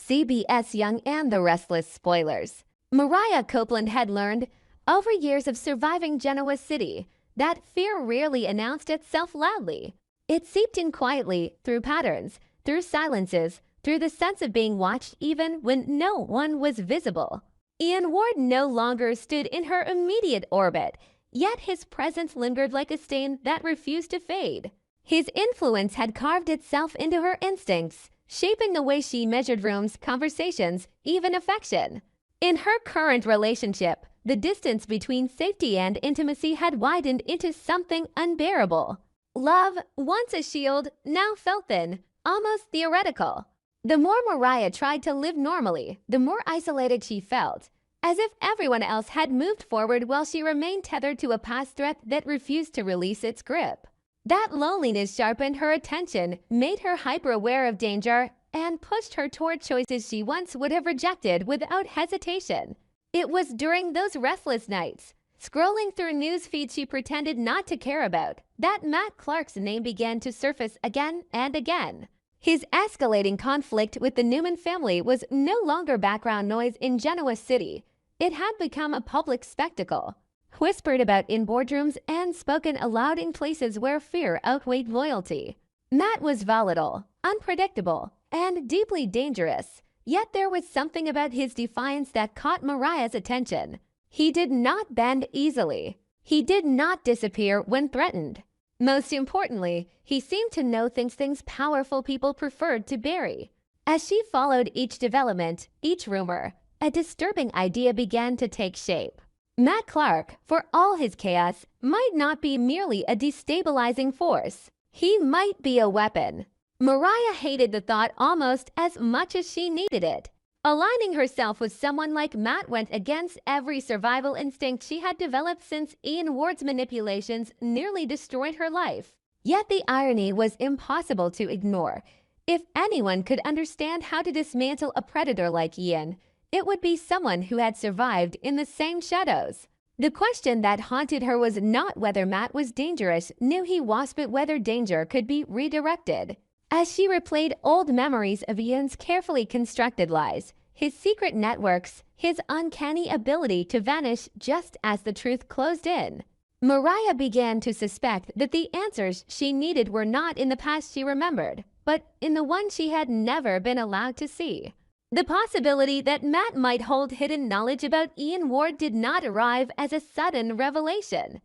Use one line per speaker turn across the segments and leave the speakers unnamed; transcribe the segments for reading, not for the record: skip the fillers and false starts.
CBS Young and the Restless spoilers. Mariah Copeland had learned, over years of surviving Genoa City, that fear rarely announced itself loudly. It seeped in quietly, through patterns, through silences, through the sense of being watched even when no one was visible. Ian Ward no longer stood in her immediate orbit, yet his presence lingered like a stain that refused to fade. His influence had carved itself into her instincts, shaping the way she measured rooms, conversations, even affection. In her current relationship, the distance between safety and intimacy had widened into something unbearable. Love, once a shield, now felt thin, almost theoretical. The more Mariah tried to live normally, the more isolated she felt, as if everyone else had moved forward while she remained tethered to a past threat that refused to release its grip. That loneliness sharpened her attention, made her hyper-aware of danger, and pushed her toward choices she once would have rejected without hesitation. It was during those restless nights, scrolling through news feeds she pretended not to care about, that Matt Clark's name began to surface again and again. His escalating conflict with the Newman family was no longer background noise in Genoa City. It had become a public spectacle, whispered about in boardrooms and spoken aloud in places where fear outweighed loyalty. Matt was volatile, unpredictable, and deeply dangerous, yet there was something about his defiance that caught Mariah's attention. He did not bend easily. He did not disappear when threatened. Most importantly, he seemed to know things powerful people preferred to bury. As she followed each development, each rumor, a disturbing idea began to take shape. Matt Clark, for all his chaos, might not be merely a destabilizing force. He might be a weapon. Mariah hated the thought almost as much as she needed it. Aligning herself with someone like Matt went against every survival instinct she had developed since Ian Ward's manipulations nearly destroyed her life. Yet the irony was impossible to ignore. If anyone could understand how to dismantle a predator like Ian, it would be someone who had survived in the same shadows. The question that haunted her was not whether Matt was dangerous, knew he was, but whether danger could be redirected. As she replayed old memories of Ian's carefully constructed lies, his secret networks, his uncanny ability to vanish just as the truth closed in, Mariah began to suspect that the answers she needed were not in the past she remembered, but in the one she had never been allowed to see. The possibility that Matt might hold hidden knowledge about Ian Ward did not arrive as a sudden revelation.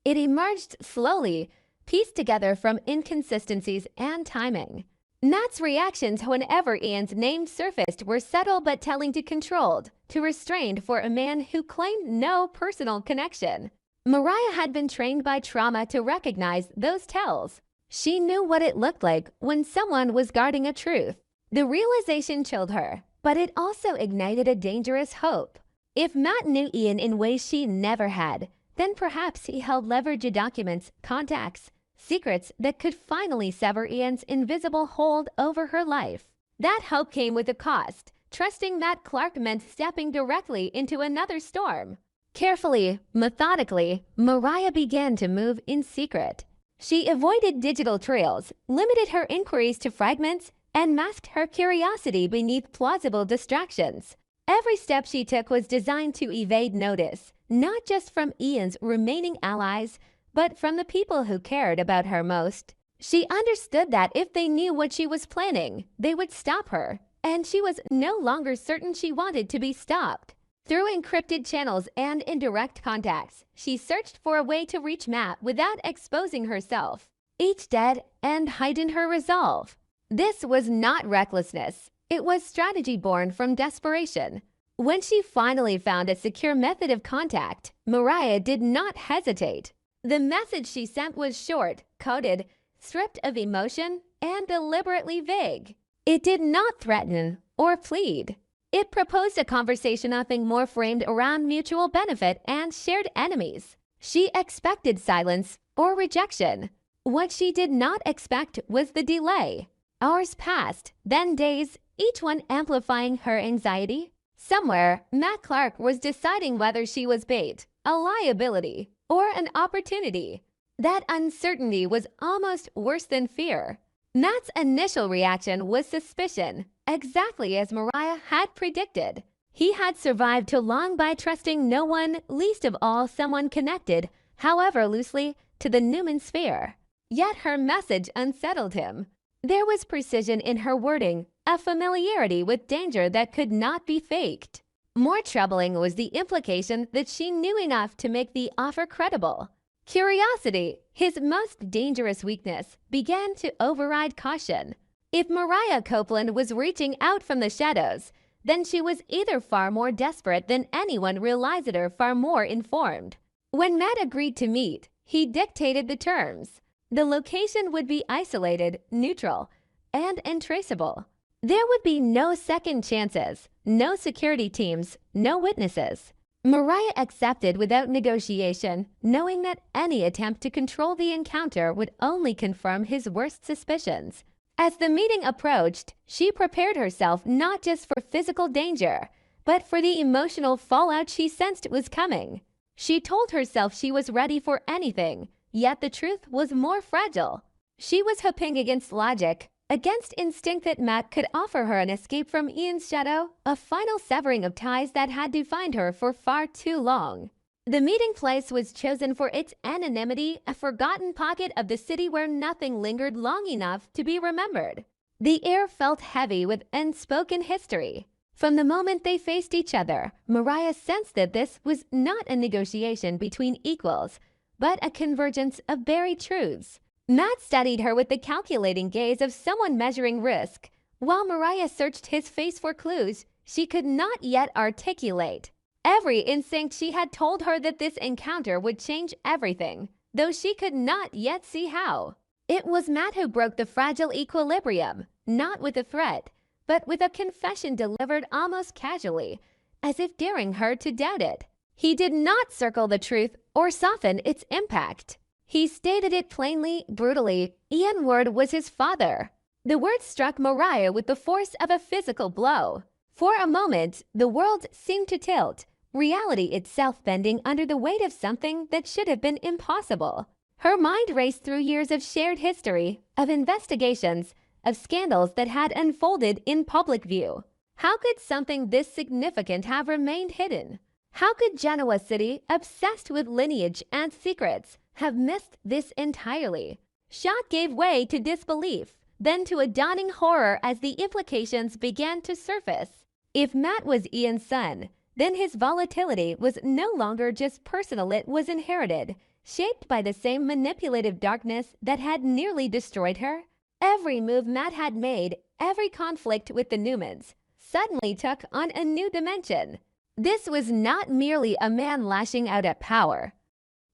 It emerged slowly, pieced together from inconsistencies and timing. Matt's reactions whenever Ian's name surfaced were subtle but telling, to controlled, to restrained for a man who claimed no personal connection. Mariah had been trained by trauma to recognize those tells. She knew what it looked like when someone was guarding a truth. The realization chilled her, but it also ignited a dangerous hope. If Matt knew Ian in ways she never had, then perhaps he held leverage documents, contacts, secrets that could finally sever Ian's invisible hold over her life. That hope came with a cost. Trusting Matt Clark meant stepping directly into another storm. Carefully, methodically, Mariah began to move in secret. She avoided digital trails, limited her inquiries to fragments, and masked her curiosity beneath plausible distractions. Every step she took was designed to evade notice, not just from Ian's remaining allies, but from the people who cared about her most. She understood that if they knew what she was planning, they would stop her, and she was no longer certain she wanted to be stopped. Through encrypted channels and indirect contacts, she searched for a way to reach Matt without exposing herself. Each dead end heightened her resolve. This was not recklessness. It was strategy born from desperation. When she finally found a secure method of contact, Mariah did not hesitate. The message she sent was short, coded, stripped of emotion, and deliberately vague. It did not threaten or plead. It proposed a conversation, nothing more, framed around mutual benefit and shared enemies. She expected silence or rejection. What she did not expect was the delay. Hours passed, then days, each one amplifying her anxiety. Somewhere, Matt Clark was deciding whether she was bait, a liability, or an opportunity. That uncertainty was almost worse than fear. Matt's initial reaction was suspicion, exactly as Mariah had predicted. He had survived too long by trusting no one, least of all someone connected, however loosely, to the Newman sphere. Yet her message unsettled him. There was precision in her wording, a familiarity with danger that could not be faked. More troubling was the implication that she knew enough to make the offer credible. Curiosity, his most dangerous weakness, began to override caution. If Mariah Copeland was reaching out from the shadows, then she was either far more desperate than anyone realized or far more informed. When Matt agreed to meet, he dictated the terms. The location would be isolated, neutral, and untraceable. There would be no second chances, no security teams, no witnesses. Mariah accepted without negotiation, knowing that any attempt to control the encounter would only confirm his worst suspicions. As the meeting approached, she prepared herself not just for physical danger, but for the emotional fallout she sensed was coming. She told herself she was ready for anything, yet the truth was more fragile. She was hoping against logic, against instinct that Matt could offer her an escape from Ian's shadow, a final severing of ties that had defined her for far too long. The meeting place was chosen for its anonymity, a forgotten pocket of the city where nothing lingered long enough to be remembered. The air felt heavy with unspoken history. From the moment they faced each other, Mariah sensed that this was not a negotiation between equals, but a convergence of buried truths. Matt studied her with the calculating gaze of someone measuring risk. While Mariah searched his face for clues she could not yet articulate. Every instinct she had told her that this encounter would change everything, though she could not yet see how. It was Matt who broke the fragile equilibrium, not with a threat, but with a confession delivered almost casually, as if daring her to doubt it. He did not circle the truth or soften its impact. He stated it plainly, brutally. Ian Ward was his father. The words struck Mariah with the force of a physical blow. For a moment, the world seemed to tilt, reality itself bending under the weight of something that should have been impossible. Her mind raced through years of shared history, of investigations, of scandals that had unfolded in public view. How could something this significant have remained hidden? How could Genoa City, obsessed with lineage and secrets, have missed this entirely? Shock gave way to disbelief, then to a dawning horror as the implications began to surface. If Matt was Ian's son, then his volatility was no longer just personal, it was inherited, shaped by the same manipulative darkness that had nearly destroyed her. Every move Matt had made, every conflict with the Newmans, suddenly took on a new dimension. This was not merely a man lashing out at power.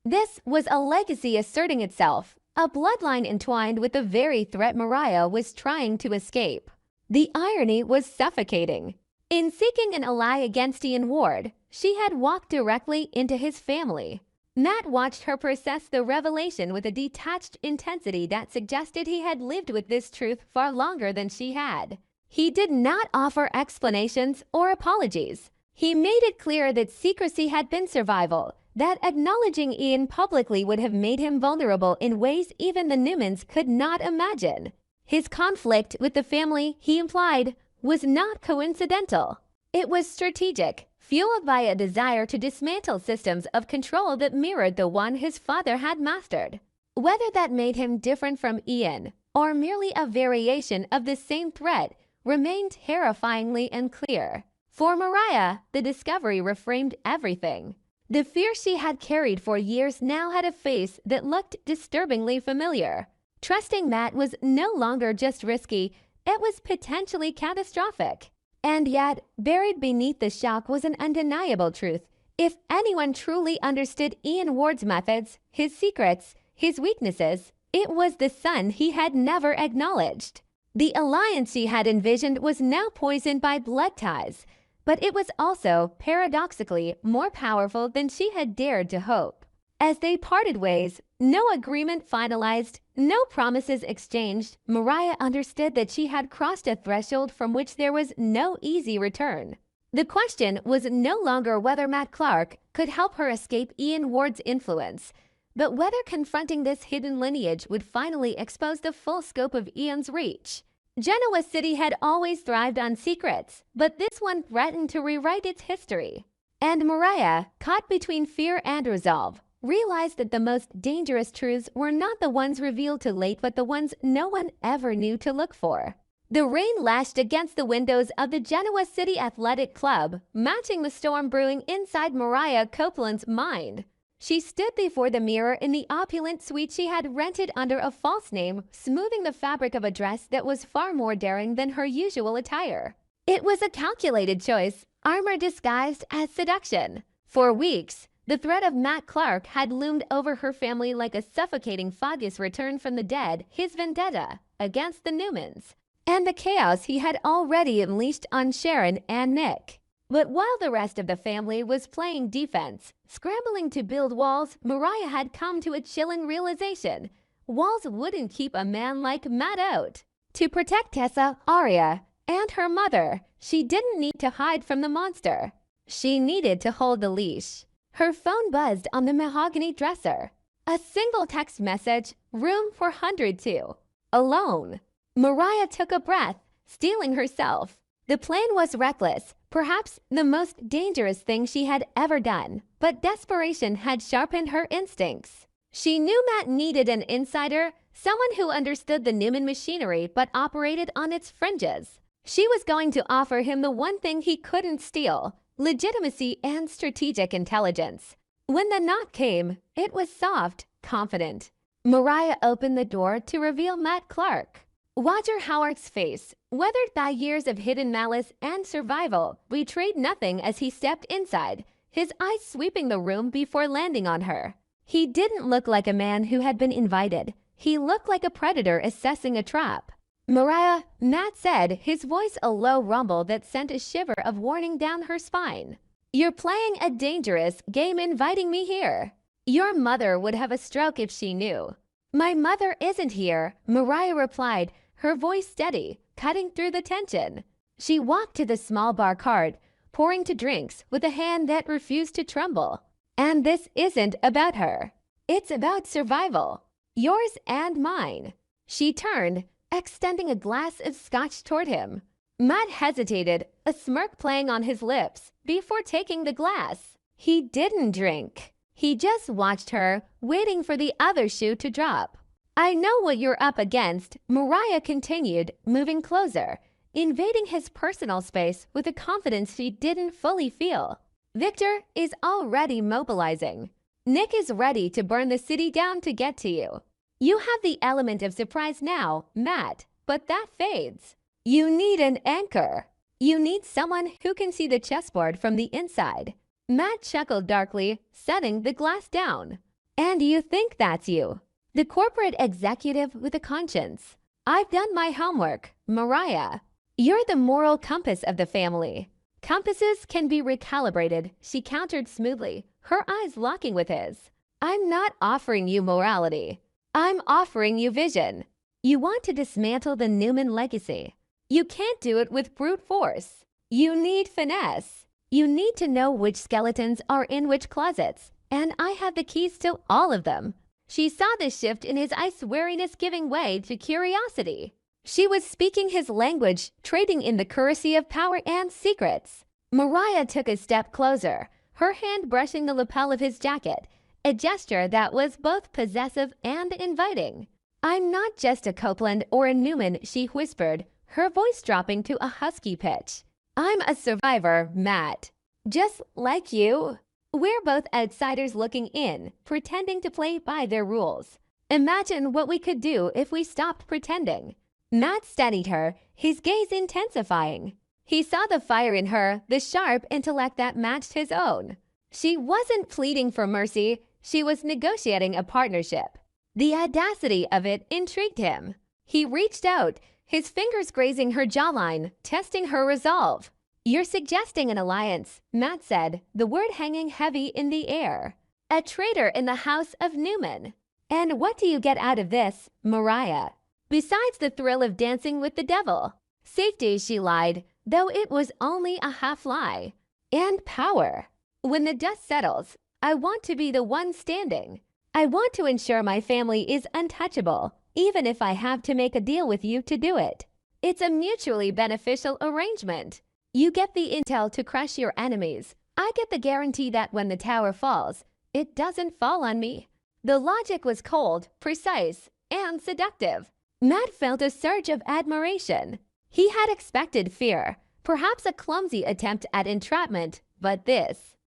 This was a legacy asserting itself, a bloodline entwined with the very threat Mariah was trying to escape. The irony was suffocating. In seeking an ally against Ian Ward, she had walked directly into his family. Matt watched her process the revelation with a detached intensity that suggested he had lived with this truth far longer than she had. He did not offer explanations or apologies. He made it clear that secrecy had been survival, that acknowledging Ian publicly would have made him vulnerable in ways even the Newmans could not imagine. His conflict with the family, he implied, was not coincidental. It was strategic, fueled by a desire to dismantle systems of control that mirrored the one his father had mastered. Whether that made him different from Ian, or merely a variation of the same threat, remained terrifyingly unclear. For Mariah, the discovery reframed everything. The fear she had carried for years now had a face that looked disturbingly familiar. Trusting Matt was no longer just risky, it was potentially catastrophic. And yet, buried beneath the shock was an undeniable truth. If anyone truly understood Ian Ward's methods, his secrets, his weaknesses, it was the son he had never acknowledged. The alliance she had envisioned was now poisoned by blood ties, but it was also, paradoxically, more powerful than she had dared to hope. As they parted ways, no agreement finalized, no promises exchanged, Mariah understood that she had crossed a threshold from which there was no easy return. The question was no longer whether Matt Clark could help her escape Ian Ward's influence, but whether confronting this hidden lineage would finally expose the full scope of Ian's reach. Genoa City had always thrived on secrets, but this one threatened to rewrite its history. And Mariah, caught between fear and resolve, realized that the most dangerous truths were not the ones revealed too late but the ones no one ever knew to look for. The rain lashed against the windows of the Genoa City Athletic Club, matching the storm brewing inside Mariah Copeland's mind. She stood before the mirror in the opulent suite she had rented under a false name, smoothing the fabric of a dress that was far more daring than her usual attire. It was a calculated choice, armor disguised as seduction. For weeks, the threat of Matt Clark had loomed over her family like a suffocating Foggus returned from the dead, his vendetta against the Newmans, and the chaos he had already unleashed on Sharon and Nick. But while the rest of the family was playing defense, scrambling to build walls, Mariah had come to a chilling realization. Walls wouldn't keep a man like Matt out. To protect Tessa, Arya, and her mother, she didn't need to hide from the monster. She needed to hold the leash. Her phone buzzed on the mahogany dresser. A single text message, room 402. Alone. Mariah took a breath, steeling herself. The plan was reckless, perhaps the most dangerous thing she had ever done, but desperation had sharpened her instincts. She knew Matt needed an insider, someone who understood the Newman machinery but operated on its fringes. She was going to offer him the one thing he couldn't steal: legitimacy and strategic intelligence. When the knock came, it was soft, confident. Mariah opened the door to reveal Matt Clark. Roger Howard's face, weathered by years of hidden malice and survival, betrayed nothing as he stepped inside, his eyes sweeping the room before landing on her. He didn't look like a man who had been invited. He looked like a predator assessing a trap. Mariah, Matt said, his voice a low rumble that sent a shiver of warning down her spine. You're playing a dangerous game inviting me here. Your mother would have a stroke if she knew. My mother isn't here, Mariah replied, her voice steady, cutting through the tension. She walked to the small bar cart, pouring to drinks with a hand that refused to tremble. And this isn't about her. It's about survival. Yours and mine. She turned, extending a glass of scotch toward him. Matt hesitated, a smirk playing on his lips, before taking the glass. He didn't drink. He just watched her, waiting for the other shoe to drop. I know what you're up against, Mariah continued, moving closer, invading his personal space with a confidence she didn't fully feel. Victor is already mobilizing. Nick is ready to burn the city down to get to you. You have the element of surprise now, Matt, but that fades. You need an anchor. You need someone who can see the chessboard from the inside. Matt chuckled darkly, setting the glass down. And you think that's you? The corporate executive with a conscience. I've done my homework, Mariah. You're the moral compass of the family. Compasses can be recalibrated, she countered smoothly, her eyes locking with his. I'm not offering you morality. I'm offering you vision. You want to dismantle the Newman legacy. You can't do it with brute force. You need finesse. You need to know which skeletons are in which closets, and I have the keys to all of them. She saw the shift in his ice wariness giving way to curiosity. She was speaking his language, trading in the currency of power and secrets. Mariah took a step closer, her hand brushing the lapel of his jacket, a gesture that was both possessive and inviting. I'm not just a Copeland or a Newman, she whispered, her voice dropping to a husky pitch. I'm a survivor, Matt. Just like you. We're both outsiders looking in, pretending to play by their rules. Imagine what we could do if we stopped pretending. Matt steadied her, his gaze intensifying. He saw the fire in her, the sharp intellect that matched his own. She wasn't pleading for mercy, she was negotiating a partnership. The audacity of it intrigued him. He reached out, his fingers grazing her jawline, testing her resolve. You're suggesting an alliance, Matt said, the word hanging heavy in the air. A traitor in the house of Newman. And what do you get out of this, Mariah? Besides the thrill of dancing with the devil. Safety, she lied, though it was only a half lie. And power. When the dust settles, I want to be the one standing. I want to ensure my family is untouchable, even if I have to make a deal with you to do it. It's a mutually beneficial arrangement. You get the intel to crush your enemies. I get the guarantee that when the tower falls, it doesn't fall on me. The logic was cold, precise, and seductive. Matt felt a surge of admiration. He had expected fear, perhaps a clumsy attempt at entrapment, but this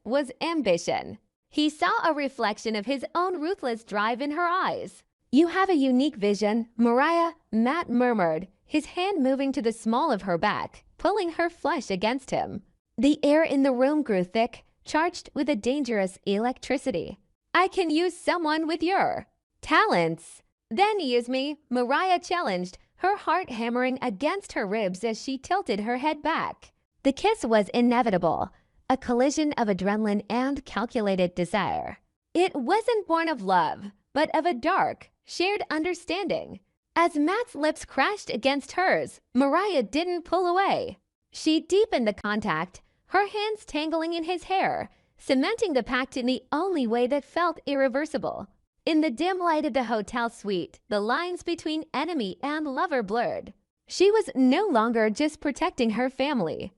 was ambition. He saw a reflection of his own ruthless drive in her eyes. You have a unique vision, Mariah, Matt murmured, his hand moving to the small of her back, pulling her flesh against him. The air in the room grew thick, charged with a dangerous electricity. I can use someone with your talents. Then use me, Mariah challenged, her heart hammering against her ribs as she tilted her head back. The kiss was inevitable, a collision of adrenaline and calculated desire. It wasn't born of love, but of a dark, shared understanding. As Matt's lips crashed against hers, Mariah didn't pull away. She deepened the contact, her hands tangling in his hair, cementing the pact in the only way that felt irreversible. In the dim light of the hotel suite, the lines between enemy and lover blurred. She was no longer just protecting her family.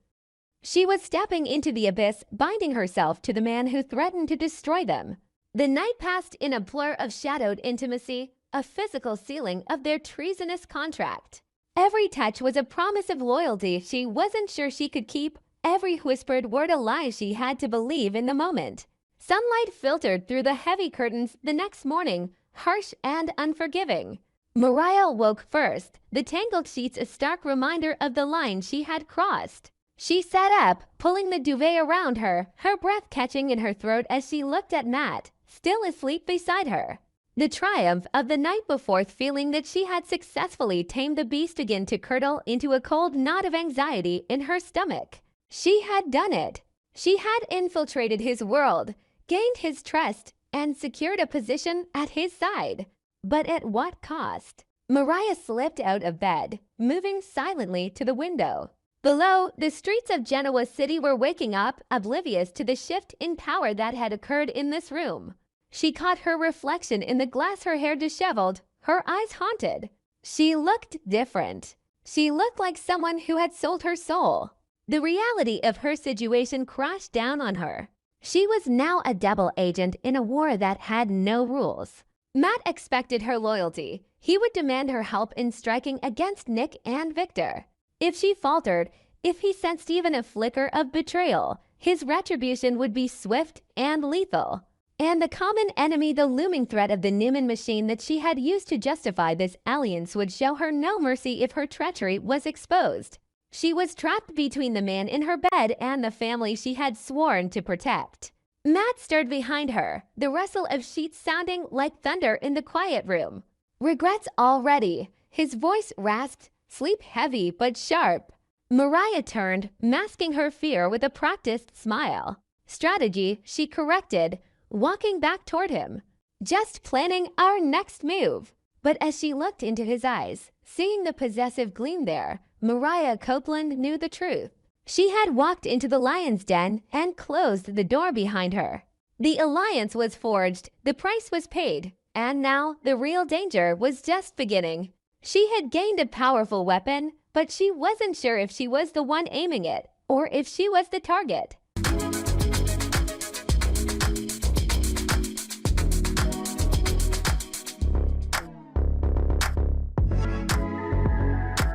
She was stepping into the abyss, binding herself to the man who threatened to destroy them. The night passed in a blur of shadowed intimacy, a physical sealing of their treasonous contract. Every touch was a promise of loyalty she wasn't sure she could keep, every whispered word a lie she had to believe in the moment. Sunlight filtered through the heavy curtains the next morning, harsh and unforgiving. Mariah woke first, the tangled sheets a stark reminder of the line she had crossed. She sat up, pulling the duvet around her, her breath catching in her throat as she looked at Matt, still asleep beside her. The triumph of the night before, feeling that she had successfully tamed the beast again to curdle into a cold knot of anxiety in her stomach. She had done it. She had infiltrated his world, gained his trust, and secured a position at his side. But at what cost? Mariah slipped out of bed, moving silently to the window. Below, the streets of Genoa City were waking up, oblivious to the shift in power that had occurred in this room. She caught her reflection in the glass, her hair disheveled, her eyes haunted. She looked different. She looked like someone who had sold her soul. The reality of her situation crashed down on her. She was now a double agent in a war that had no rules. Matt expected her loyalty. He would demand her help in striking against Nick and Victor. If she faltered, if he sensed even a flicker of betrayal, his retribution would be swift and lethal. And the common enemy, the looming threat of the Newman machine that she had used to justify this alliance, would show her no mercy if her treachery was exposed. She was trapped between the man in her bed and the family she had sworn to protect. Matt stirred behind her, the rustle of sheets sounding like thunder in the quiet room. Regrets already. His voice rasped, sleep heavy but sharp. Mariah turned, masking her fear with a practiced smile. Strategy, she corrected, walking back toward him. Just planning our next move. But as she looked into his eyes, seeing the possessive gleam there, Mariah Copeland knew the truth. She had walked into the lion's den and closed the door behind her. The alliance was forged, the price was paid, and now the real danger was just beginning. She had gained a powerful weapon, but she wasn't sure if she was the one aiming it or if she was the target.